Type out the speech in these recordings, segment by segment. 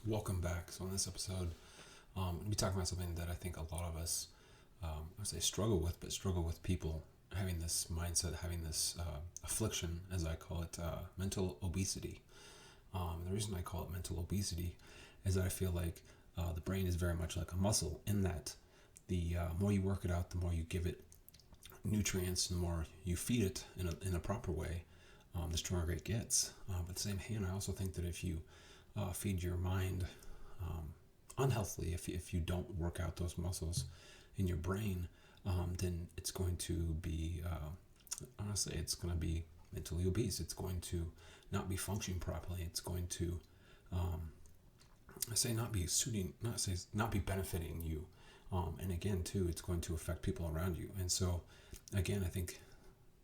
Welcome back. So in this episode, we'll be talking about something that I think a lot of us, I would say, struggle with people having this mindset, having this affliction, as I call it, mental obesity. The reason I call it mental obesity is that I feel like the brain is very much like a muscle in that the more you work it out, the more you give it nutrients, the more you feed it in a proper way, the stronger it gets. But at the same hand, I also think that if you feed your mind unhealthily, if you don't work out those muscles in your brain, then it's going to be, honestly, it's going to be mentally obese. It's going to not be functioning properly. It's going to, I say, not be benefiting you. And again, too, it's going to affect people around you. And so, again, I think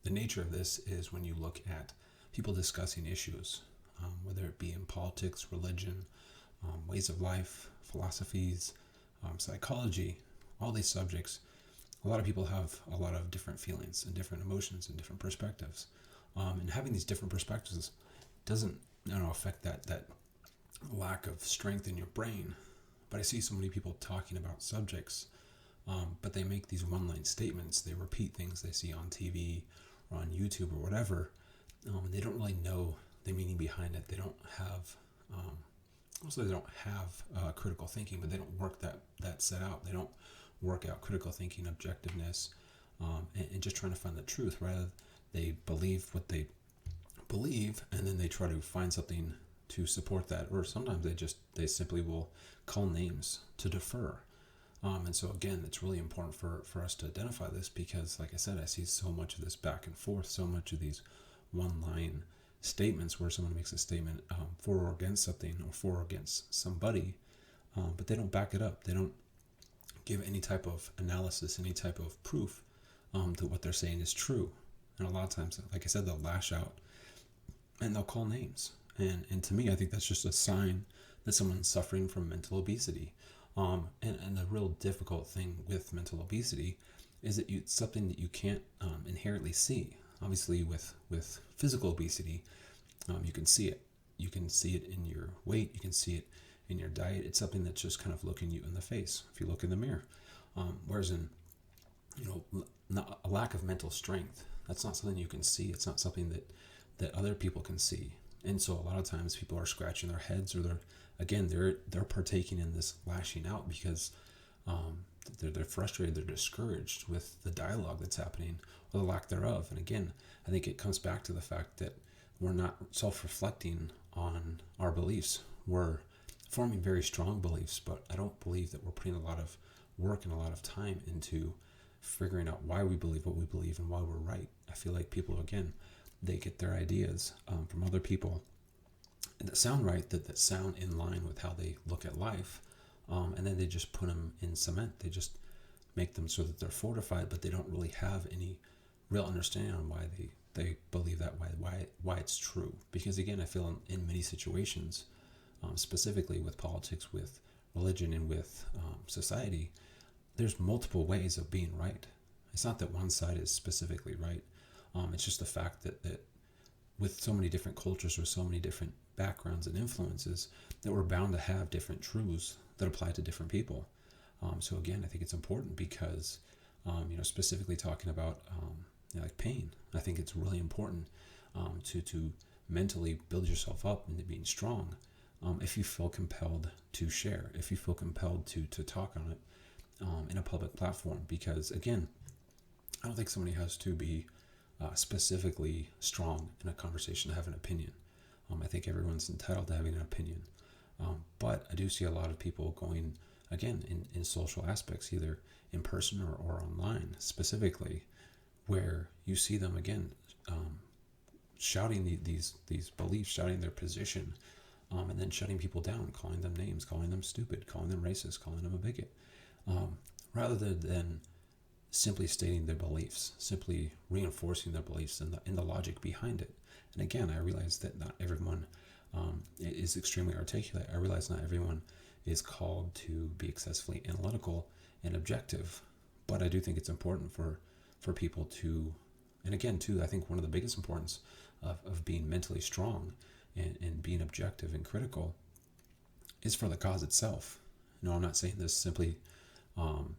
the nature of this is when you look at people discussing issues, whether it be in politics, religion, ways of life, philosophies, psychology, all these subjects. A lot of people have a lot of different feelings and different emotions and different perspectives. And having these different perspectives doesn't affect that lack of strength in your brain. But I see so many people talking about subjects, but they make these one-line statements. They repeat things they see on TV or on YouTube or whatever, and they don't really know the meaning behind it. They don't have, also they don't have critical thinking, but they don't work that set out. They don't work out critical thinking, objectiveness, and just trying to find the truth. Rather, they believe what they believe, and then they try to find something to support that. Or sometimes they simply will call names to defer. And so again, it's really important for us to identify this because, like I said, I see so much of this back and forth, so much of these one-line statements where someone makes a statement for or against something or for or against somebody, but they don't back it up. They don't give any type of analysis, any type of proof that what they're saying is true. And a lot of times, like I said, they'll lash out and they'll call names. And to me, I think that's just a sign that someone's suffering from mental obesity. And the real difficult thing with mental obesity is that it's something that you can't inherently see. Obviously, with physical obesity, you can see it. You can see it in your weight. You can see it in your diet. It's something that's just kind of looking you in the face if you look in the mirror. Whereas in, not a lack of mental strength, that's not something you can see. It's not something that other people can see. And so a lot of times people are scratching their heads, or they're partaking in this lashing out because they're frustrated, they're discouraged with the dialogue that's happening or the lack thereof. And again, I think it comes back to the fact that we're not self-reflecting on our beliefs. We're forming very strong beliefs, but I don't believe that we're putting a lot of work and a lot of time into figuring out why we believe what we believe and why we're right. I feel like people, again, they get their ideas from other people that sound right, that sound in line with how they look at life, and then they just put them in cement. They just make them so that they're fortified, but they don't really have any real understanding on why they believe that, why it's true. Because again, I feel in many situations, specifically with politics, with religion, and with society, there's multiple ways of being right. It's not that one side is specifically right. It's just the fact that with so many different cultures, with so many different backgrounds and influences, that we're bound to have different truths that apply to different people. So again, I think it's important because, specifically talking about like pain, I think it's really important to mentally build yourself up into being strong. If you feel compelled to share, if you feel compelled to talk on it in a public platform, because again, I don't think somebody has to be specifically strong in a conversation to have an opinion. I think everyone's entitled to having an opinion. But I do see a lot of people going, again, in social aspects, either in person or online specifically, where you see them, again, shouting these beliefs, shouting their position, and then shutting people down, calling them names, calling them stupid, calling them racist, calling them a bigot, rather than simply stating their beliefs, simply reinforcing their beliefs and the logic behind it. And again, I realize that not everyone is extremely articulate. I realize not everyone is called to be excessively analytical and objective, but I do think it's important for people to, and again, too, I think one of the biggest importance of being mentally strong and being objective and critical is for the cause itself. No, I'm not saying this simply um,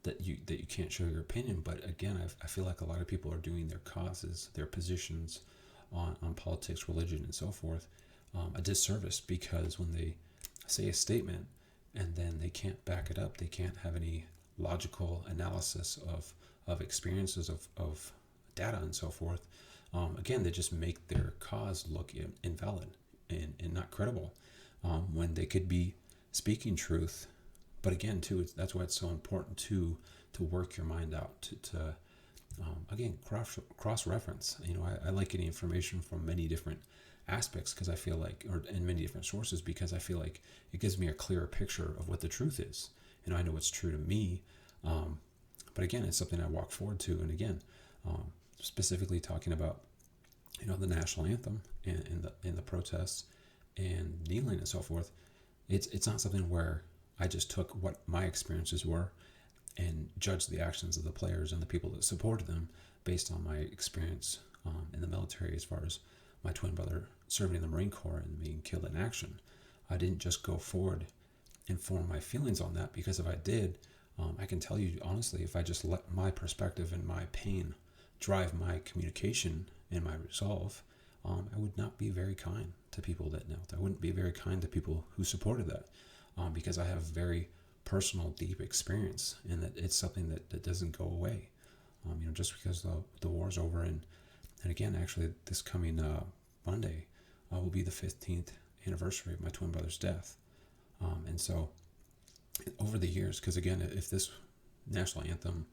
that you can't show your opinion, but again, I feel like a lot of people are doing their causes, their positions on politics, religion, and so forth, a disservice, because when they say a statement and then they can't back it up, they can't have any logical analysis of experiences of data and so forth. Again, they just make their cause look invalid and not credible, when they could be speaking truth. But again, too, that's why it's so important to work your mind out, to again, cross reference. I like getting information from many different aspects, because I feel like, or in many different sources, because I feel like it gives me a clearer picture of what the truth is. I know what's true to me, but again, it's something I walk forward to. And again, specifically talking about the national anthem and in the protests and kneeling and so forth. It's not something where I just took what my experiences were and judged the actions of the players and the people that supported them based on my experience in the military, as far as my twin brother serving in the Marine Corps and being killed in action. I didn't just go forward and form my feelings on that, because if I did, I can tell you honestly, if I just let my perspective and my pain drive my communication and my resolve, I would not be very kind to people that knelt. I wouldn't be very kind to people who supported that, because I have very personal, deep experience, and that it's something that doesn't go away. Just because the war's over, and again, actually, this coming Monday will be the 15th anniversary of my twin brother's death, and so over the years, because again, if this national anthem,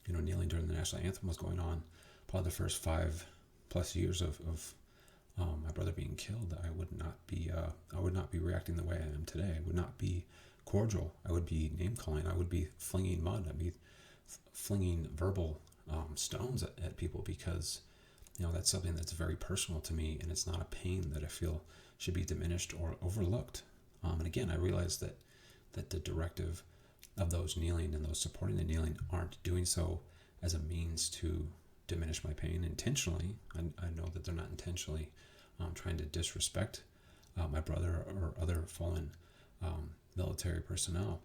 kneeling during the national anthem was going on, probably the first 5+ years of my brother being killed, I would not be reacting the way I am today. I would not be cordial. I would be name calling. I would be flinging mud. I'd be flinging verbal stones at people, because that's something that's very personal to me, and it's not a pain that I feel should be diminished or overlooked. And again, I realize that the directive of those kneeling and those supporting the kneeling aren't doing so as a means to diminish my pain intentionally. I know that they're not intentionally trying to disrespect my brother or other fallen military personnel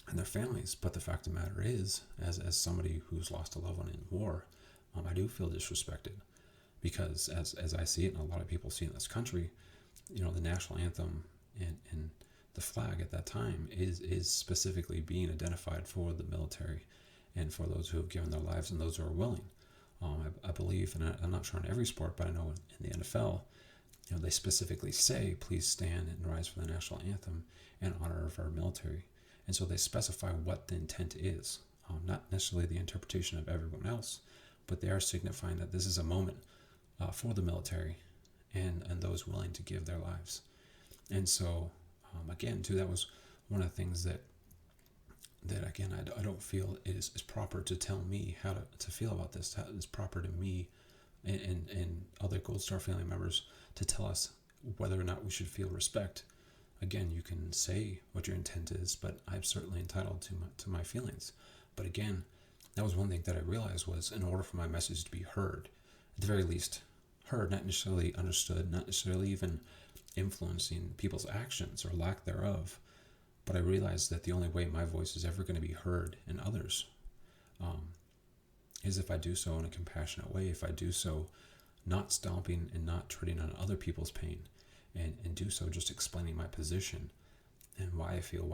and their families. But the fact of the matter is, as somebody who's lost a loved one in war, I do feel disrespected, because as I see it, and a lot of people see it in this country, the national anthem and the flag at that time is specifically being identified for the military and for those who have given their lives and those who are willing. I believe, and I'm not sure in every sport, but I know in the NFL, they specifically say, please stand and rise for the national anthem in honor of our military. And so they specify what the intent is, not necessarily the interpretation of everyone else, but they are signifying that this is a moment for the military and those willing to give their lives. And so, again, too, that was one of the things that again, I don't feel is proper to tell me how to feel about this. It's proper to me and other Gold Star family members to tell us whether or not we should feel respect. Again, you can say what your intent is, but I'm certainly entitled to my feelings. But again, that was one thing that I realized was, in order for my message to be heard, at the very least heard, not necessarily understood, not necessarily even influencing people's actions or lack thereof, but I realized that the only way my voice is ever going to be heard in others is if I do so in a compassionate way, if I do so not stomping and not treading on other people's pain, and do so just explaining my position and why I feel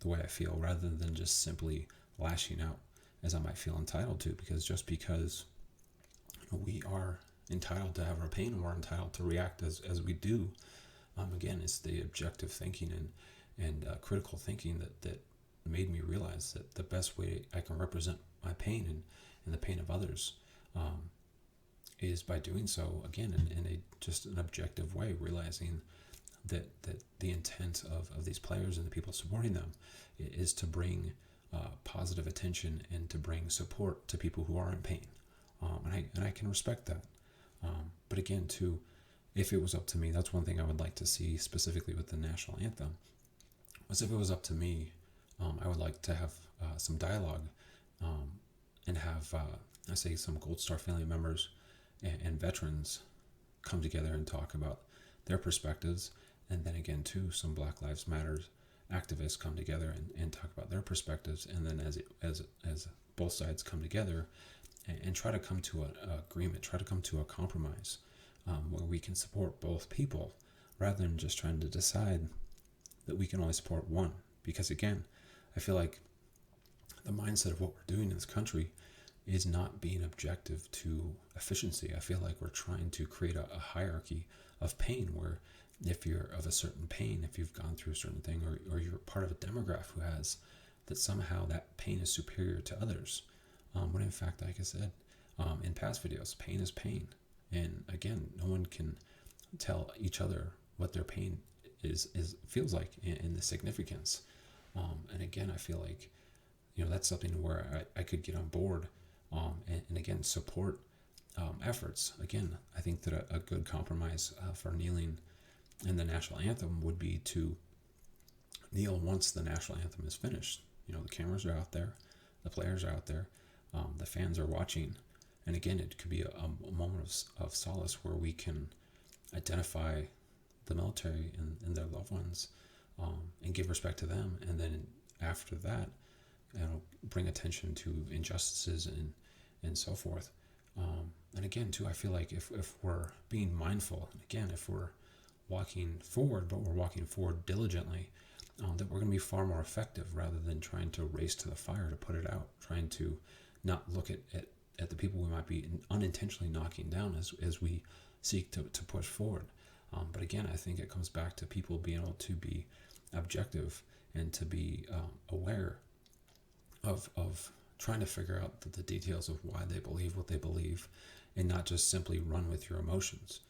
the way I feel, rather than just simply lashing out as I might feel entitled to. Because we are entitled to have our pain, and we're entitled to react as we do. Again, it's the objective thinking and critical thinking that made me realize that the best way I can represent my pain and the pain of others is by doing so, again, in just an objective way, realizing that the intent of these players and the people supporting them is to bring positive attention and to bring support to people who are in pain. And I can respect that. But again, too, if it was up to me, that's one thing I would like to see specifically with the national anthem, was if it was up to me, I would like to have some dialogue and have, I say, some Gold Star family members and veterans come together and talk about their perspectives And then again, too, some Black Lives Matter activists come together and talk about their perspectives. And then as both sides come together and try to come to an agreement, try to come to a compromise where we can support both people rather than just trying to decide that we can only support one. Because again, I feel like the mindset of what we're doing in this country is not being objective to efficiency. I feel like we're trying to create a hierarchy of pain where if you're of a certain pain, if you've gone through a certain thing, or you're part of a demographic who has, that somehow that pain is superior to others. When in fact, like I said in past videos, pain is pain. And again, no one can tell each other what their pain feels like in the significance. And again, I feel like, that's something where I could get on board and again, support efforts. Again, I think that a good compromise for kneeling in the national anthem would be to kneel once the national anthem is finished. The cameras are out there, the players are out there, the fans are watching. And again, it could be a moment of solace where we can identify the military and their loved ones and give respect to them. And then after that, bring attention to injustices and so forth. And again, too, I feel like if we're being mindful, and again, if we're walking forward, but we're walking forward diligently, that we're going to be far more effective rather than trying to race to the fire to put it out, trying to not look at the people we might be unintentionally knocking down as we seek to push forward. But again, I think it comes back to people being able to be objective and to be aware of trying to figure out the details of why they believe what they believe and not just simply run with your emotions.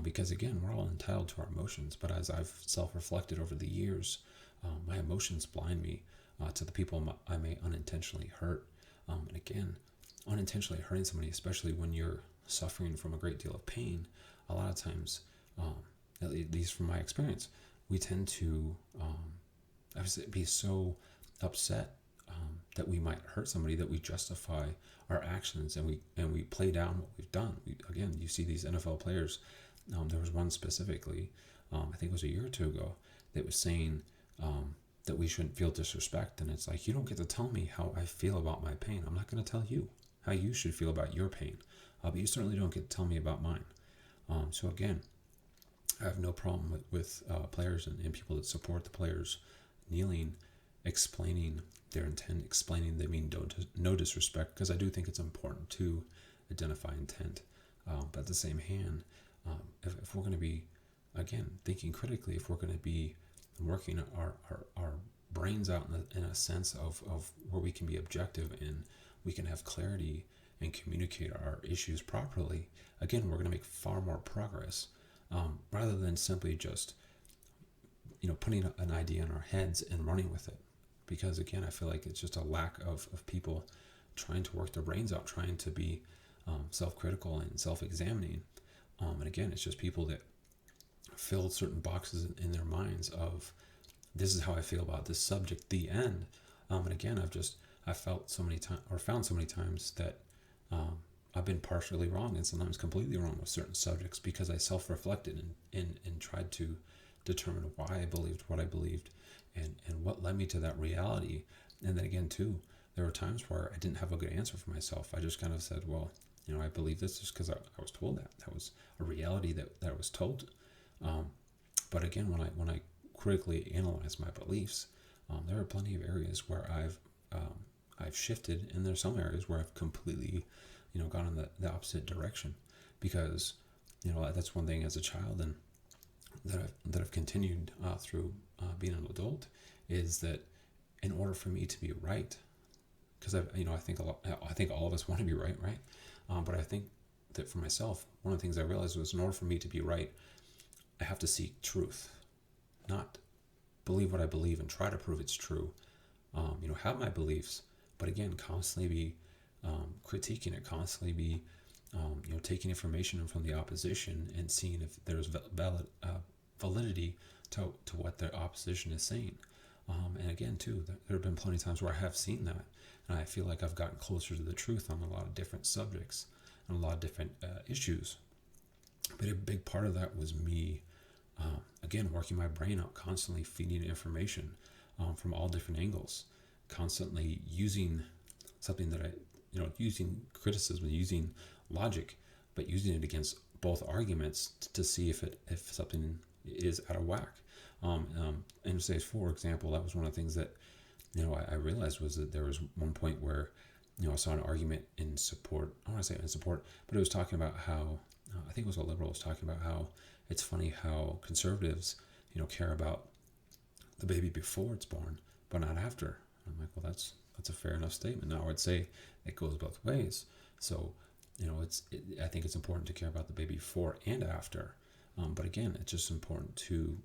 Because again, we're all entitled to our emotions, but as I've self-reflected over the years, my emotions blind me to the people I may unintentionally hurt. And again, unintentionally hurting somebody, especially when you're suffering from a great deal of pain, a lot of times, at least from my experience, we tend to be so upset that we might hurt somebody that we justify our actions and we play down what we've done. Again, you see these NFL players. There was one specifically, I think it was a year or two ago, that was saying that we shouldn't feel disrespect. And it's like, you don't get to tell me how I feel about my pain. I'm not going to tell you how you should feel about your pain. But you certainly don't get to tell me about mine. So again, I have no problem with players and people that support the players kneeling, explaining their intent, explaining they mean no disrespect, because I do think it's important to identify intent. But at the same hand, if we're going to be, again, thinking critically, if we're going to be working our brains out in a sense of where we can be objective and we can have clarity and communicate our issues properly, again, we're going to make far more progress rather than simply just putting an idea in our heads and running with it. Because again, I feel like it's just a lack of people trying to work their brains out, trying to be self-critical and self-examining. And again, it's just people that fill certain boxes in their minds of, this is how I feel about this subject, the end. And again, I've felt so many times, or found so many times, that I've been partially wrong and sometimes completely wrong with certain subjects because I self-reflected and tried to determine why I believed what I believed and what led me to that reality. And then again, too, there were times where I didn't have a good answer for myself. I just kind of said, well, I believe this just because I was told that. That was a reality that I was told. But again, when I critically analyze my beliefs, there are plenty of areas where I've shifted, and there's some areas where I've completely, gone in the opposite direction, because, that's one thing as a child and that I've continued through being an adult, is that in order for me to be right, because I think all of us want to be right, but I think that for myself, one of the things I realized was, in order for me to be right, I have to seek truth, not believe what I believe and try to prove it's true. Have my beliefs, but again, constantly be critiquing it, constantly be taking information from the opposition and seeing if there's validity to what the opposition is saying. And again, too, there have been plenty of times where I have seen that, and I feel like I've gotten closer to the truth on a lot of different subjects and a lot of different issues. But a big part of that was me Again, working my brain out, constantly feeding information from all different angles, constantly using something that using criticism, using logic, but using it against both arguments to see if something is out of whack. And say, for example, that was one of the things that I realized was that there was one point where I saw an argument in support. I don't want to say in support, but it was talking about how I think it was a liberal was talking about how it's funny how conservatives care about the baby before it's born, but not after. I'm like, well, that's a fair enough statement. Now I would say it goes both ways. So I think it's important to care about the baby before and after. But again, it's just important to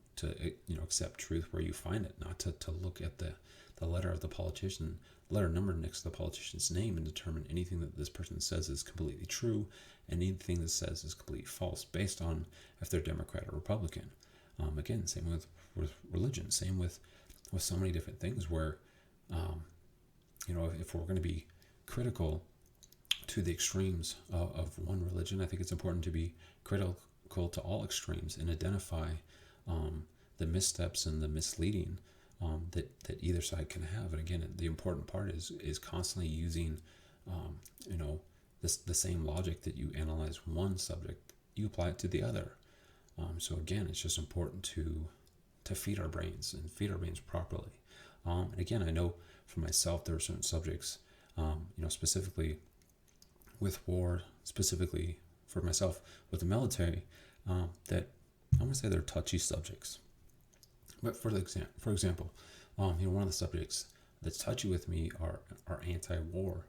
accept truth where you find it, not to look at the letter of the politician, letter number next to the politician's name, and determine anything that this person says is completely true and anything that says is completely false based on if they're Democrat or Republican. Again, same with religion, same with so many different things where, if we're going to be critical to the extremes of one religion, I think it's important to be critical to all extremes and identify the missteps and the misleading that either side can have. And again, the important part is constantly using, the same logic that you analyze one subject, you apply it to the other. So again, it's just important to feed our brains and feed our brains properly. And again, I know for myself, there are certain subjects, specifically with war, specifically for myself with the military, that I'm going to say they're touchy subjects. But for example, one of the subjects that's touchy with me are anti-war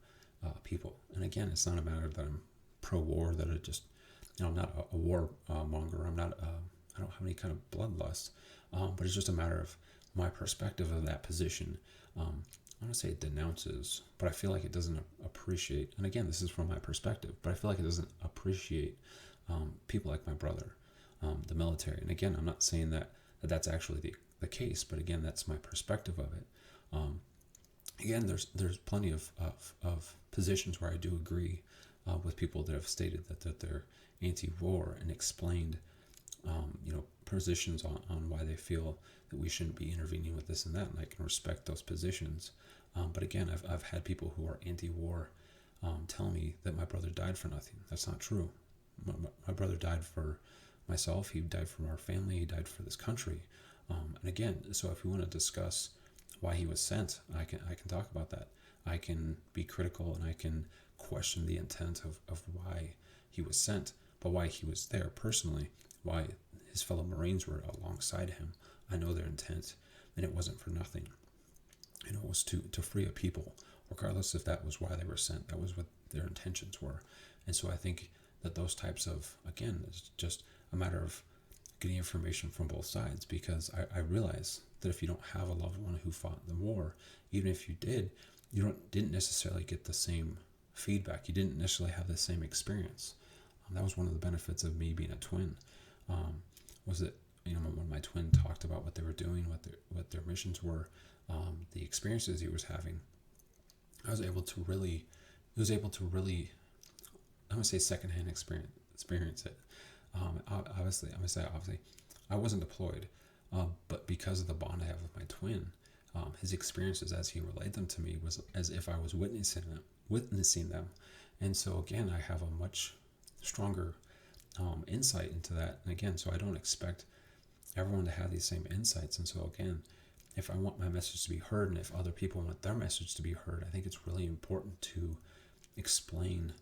people. And again, it's not a matter that I'm pro-war, that it just, I'm not a war monger. I don't have any kind of bloodlust. But it's just a matter of my perspective of that position. I want to say it denounces, but I feel like it doesn't appreciate. And again, this is from my perspective, but I feel like it doesn't appreciate people like my brother, the military. And again, I'm not saying that's actually the case, but again, that's my perspective of it. Again, there's plenty of positions where I do agree with people that have stated that they're anti-war and explained positions on why they feel that we shouldn't be intervening with this and that, and I can respect those positions. But again, I've had people who are anti-war tell me that my brother died for nothing. That's not true. My brother died for myself. He died for our family. He died for this country. And again, so if we want to discuss why he was sent, I can talk about that. I can be critical and I can question the intent of why he was sent, but why he was there personally, why his fellow Marines were alongside him. I know their intent, and it wasn't for nothing. It was to free a people, regardless if that was why they were sent. That was what their intentions were. And so I think that those types of, again, it's just a matter of getting information from both sides, because I realize that if you don't have a loved one who fought in the war, even if you did, you didn't necessarily get the same feedback. You didn't necessarily have the same experience. That was one of the benefits of me being a twin, was that when my twin talked about what they were doing, what their missions were, the experiences he was having, I was able to really, I would say, secondhand experience it. Obviously, I wasn't deployed, but because of the bond I have with my twin, his experiences as he relayed them to me was as if I was witnessing them. And so again, I have a much stronger insight into that. And again, so I don't expect everyone to have these same insights. And so again, if I want my message to be heard and if other people want their message to be heard, I think it's really important to explain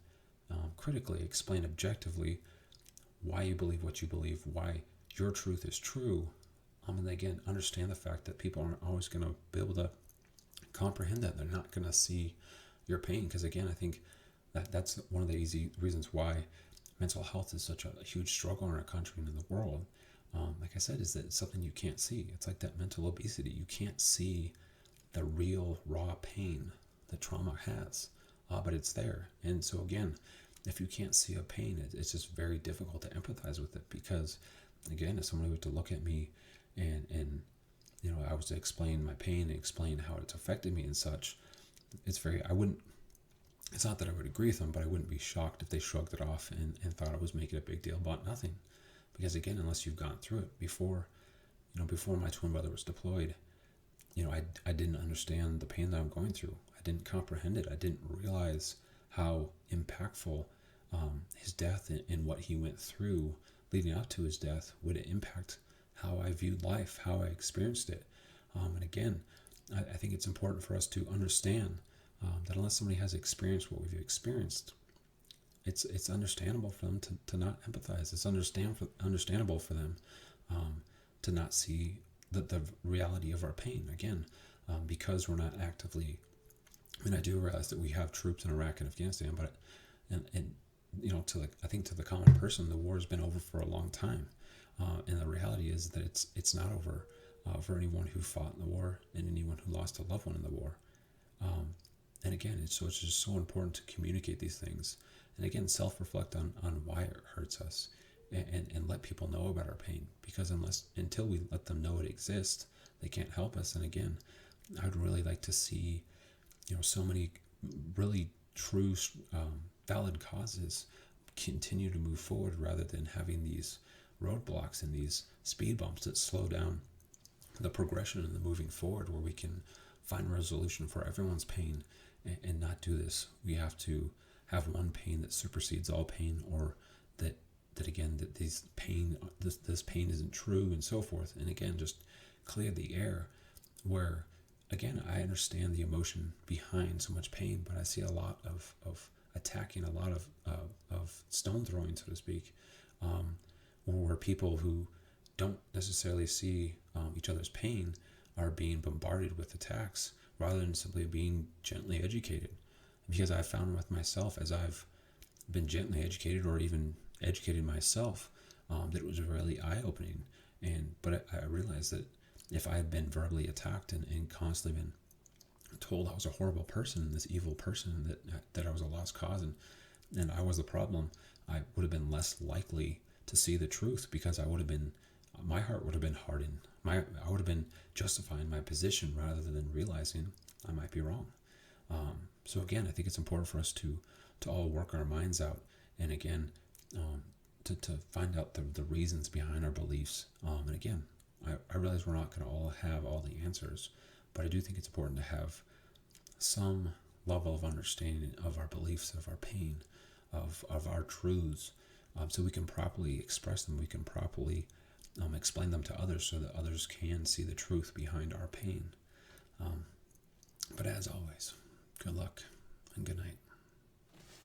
critically, explain objectively why you believe what you believe, why your truth is true. And again, understand the fact that people aren't always going to be able to comprehend that. They're not going to see your pain. Because again, I think that's one of the easy reasons why mental health is such a huge struggle in our country and in the world. Like I said, is that it's something you can't see. It's like that mental obesity. You can't see the real raw pain that trauma has, but it's there. And so again, if you can't see a pain, it's just very difficult to empathize with it, because again, if somebody were to look at me and I was to explain my pain and explain how it's affected me and such, it's not that I would agree with them, but I wouldn't be shocked if they shrugged it off and thought I was making a big deal about nothing. Because again, unless you've gone through it before, before my twin brother was deployed, I didn't understand the pain that I'm going through. I didn't comprehend it. I didn't realize how impactful his death and what he went through leading up to his death would impact how I viewed life, how I experienced it. And again, I think it's important for us to understand that unless somebody has experienced what we've experienced, it's understandable for them to not empathize. It's understandable for them to not see the reality of our pain. Again, because we're not actively. I mean, I do realize that we have troops in Iraq and Afghanistan, but I think to the common person, the war has been over for a long time, and the reality is that it's not over for anyone who fought in the war and anyone who lost a loved one in the war. And again, it's just so important to communicate these things, and again, self-reflect on why it hurts us, and let people know about our pain, because until we let them know it exists, they can't help us. And again, I would really like to see so many really true valid causes continue to move forward, rather than having these roadblocks and these speed bumps that slow down the progression and the moving forward, where we can find resolution for everyone's pain and not do this. We have to have one pain that supersedes all pain, or that again, that this pain isn't true, and so forth. And again, just clear the air, where again, I understand the emotion behind so much pain, but I see a lot of attacking, a lot of stone throwing, so to speak, where people who don't necessarily see each other's pain are being bombarded with attacks, rather than simply being gently educated. Because I've found with myself, as I've been gently educated, or even educated myself, that it was really eye-opening. But I realized that if I had been verbally attacked and constantly been told I was a horrible person, this evil person, that I was a lost cause, and I was the problem, I would have been less likely to see the truth, because my heart would have been hardened. I would have been justifying my position rather than realizing I might be wrong. So again, I think it's important for us to all work our minds out, and again, to find out the reasons behind our beliefs. And again, I realize we're not going to all have all the answers, but I do think it's important to have some level of understanding of our beliefs, of our pain, of our truths, so we can properly express them, we can properly explain them to others, so that others can see the truth behind our pain. But as always, good luck and good night.